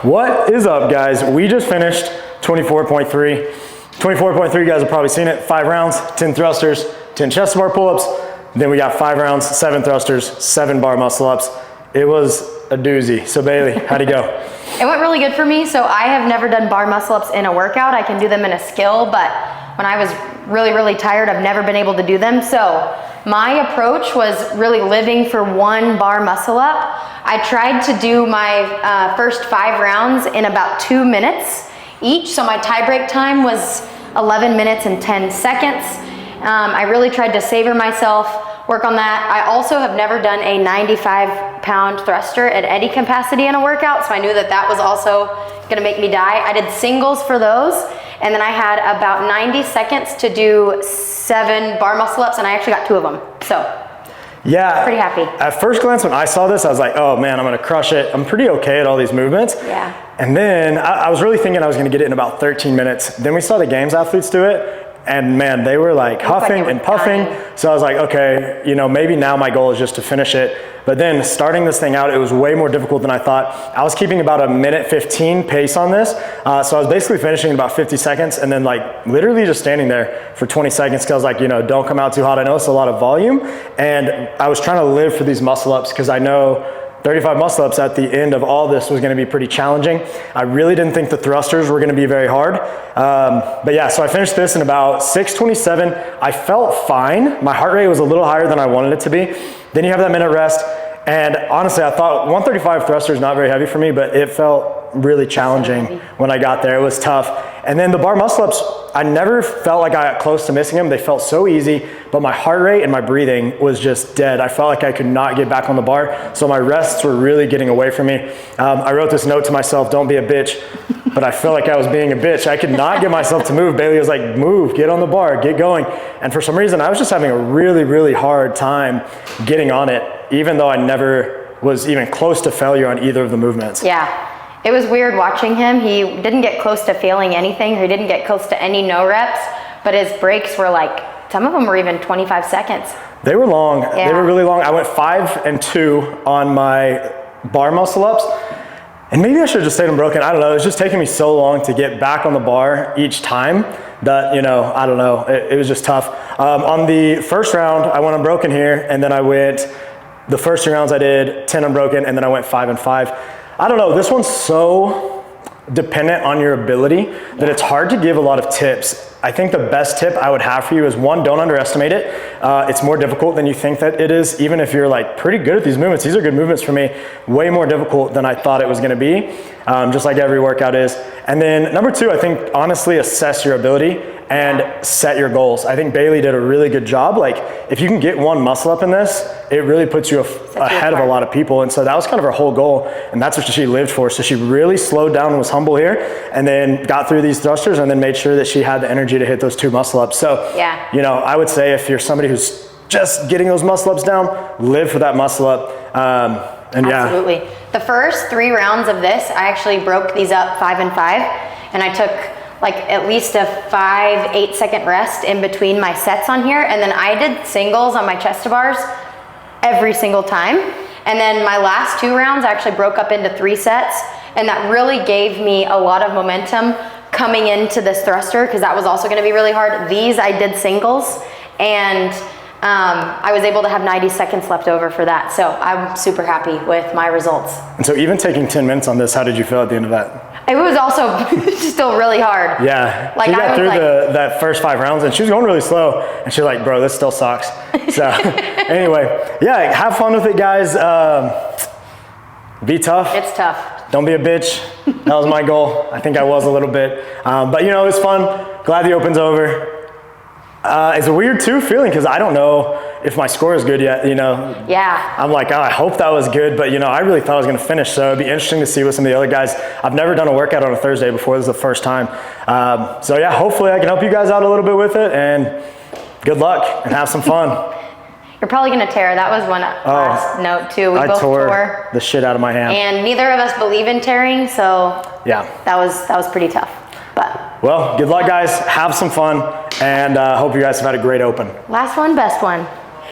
What is up, guys? We just finished 24.3. 24.3, you guys have probably seen it. 5 rounds, 10 thrusters, 10 chest bar pull-ups. Then we got 5 rounds, 7 thrusters, 7 bar muscle ups. It was a doozy. So Bailey, how'd it go? It went really good for me. So I have never done bar muscle ups in a workout. I can do them in a skill, but when I was really tired, I've never been able to do them. So my approach was really living for 1 bar muscle up. I tried to do my first 5 rounds in about 2 minutes each. So my tie break time was 11 minutes and 10 seconds. I really tried to savor myself, work on that. I also have never done a 95-pound thruster at any capacity in a workout, so I knew that that was also gonna make me die. I did singles for those, and then I had about 90 seconds to do 7 bar muscle ups, and I actually got 2 of them. So yeah, pretty happy. At first glance, when I saw this, I was like, oh man, I'm gonna crush it. I'm pretty okay at all these movements. Yeah. And then I was really thinking I was gonna get it in about 13 minutes. Then we saw the games athletes do it, and man, they were like huffing and puffing. So I was like, okay, you know, maybe now my goal is just to finish it. But then starting this thing out, it was way more difficult than I thought. I was keeping about a 1:15 pace on this. So I was basically finishing in about 50 seconds and then like literally just standing there for 20 seconds because I was like, you know, don't come out too hot. I know it's a lot of volume. And I was trying to live for these muscle ups because I know 35 muscle ups at the end of all this was going to be pretty challenging. I really didn't think the thrusters were going to be very hard. But yeah, so I finished this in about 6:27. I felt fine. My heart rate was a little higher than I wanted it to be. Then you have that minute rest. And honestly, I thought 135 thruster is not very heavy for me, but it felt really challenging when I got there. It was tough. And then the bar muscle ups, I never felt like I got close to missing them. They felt so easy, but my heart rate and my breathing was just dead. I felt like I could not get back on the bar. So my rests were really getting away from me. I wrote this note to myself, don't be a bitch, but I felt like I was being a bitch. I could not get myself to move. Bailey was like, move, get on the bar, get going. And for some reason, I was just having a really hard time getting on it, even though I never was even close to failure on either of the movements. Yeah. It was weird watching him. He didn't get close to failing anything. He didn't get close to any no reps, but his breaks were like, some of them were even 25 seconds. They were long. Yeah. They were really long. I went 5 and 2 on my bar muscle ups. And maybe I should have just stayed unbroken. I don't know. It was just taking me so long to get back on the bar each time that, you know, I don't know. It was just tough. On the first round, I went unbroken here, and then I went, the first 2 rounds I did 10 unbroken, and then I went 5 and 5. I don't know, this one's so dependent on your ability that it's hard to give a lot of tips. I think the best tip I would have for you is 1, don't underestimate it. It's more difficult than you think that it is, even if you're like pretty good at these movements. These are good movements for me, way more difficult than I thought it was gonna be, just like every workout is. And then number 2, I think honestly assess your ability and set your goals. I think Bailey did a really good job. Like if you can get 1 muscle up in this, it really puts you ahead of a lot of people. And so that was kind of her whole goal, and that's what she lived for. So she really slowed down and was humble here, and then got through these thrusters and then made sure that she had the energy to hit those 2 muscle ups. So, yeah, you know, I would say if you're somebody who's just getting those muscle ups down, live for that muscle up. And absolutely. Yeah. The first 3 rounds of this, I actually broke these up 5 and 5, and I took like at least a 5-8 second rest in between my sets on here. And then I did singles on my chest to bars every single time. And then my last 2 rounds I actually broke up into 3 sets. And that really gave me a lot of momentum coming into this thruster, because that was also gonna be really hard. These I did singles, and I was able to have 90 seconds left over for that. So I'm super happy with my results. And so even taking 10 minutes on this, how did you feel at the end of that? It was also still really hard. Yeah, like she got through like, that first 5 rounds, and she was going really slow, and she's like, bro, this still sucks. So anyway, yeah, have fun with it, guys. Be tough. It's tough. Don't be a bitch. That was my goal. I think I was a little bit. But you know, it was fun. Glad the Open's over. It's a weird too feeling, because I don't know if my score is good yet, you know. Yeah. I'm like, oh, I hope that was good, but you know, I really thought I was gonna finish, so it'd be interesting to see what some of the other guys. I've never done a workout on a Thursday before. This is the first time. So yeah, hopefully I can help you guys out a little bit with it, and good luck and have some fun. You're probably gonna tear. That was one last note too. We both tore the shit out of my hand. And neither of us believe in tearing, so yeah, that was pretty tough. But well, good luck, guys. Have some fun, and hope you guys have had a great Open. Last one, best one.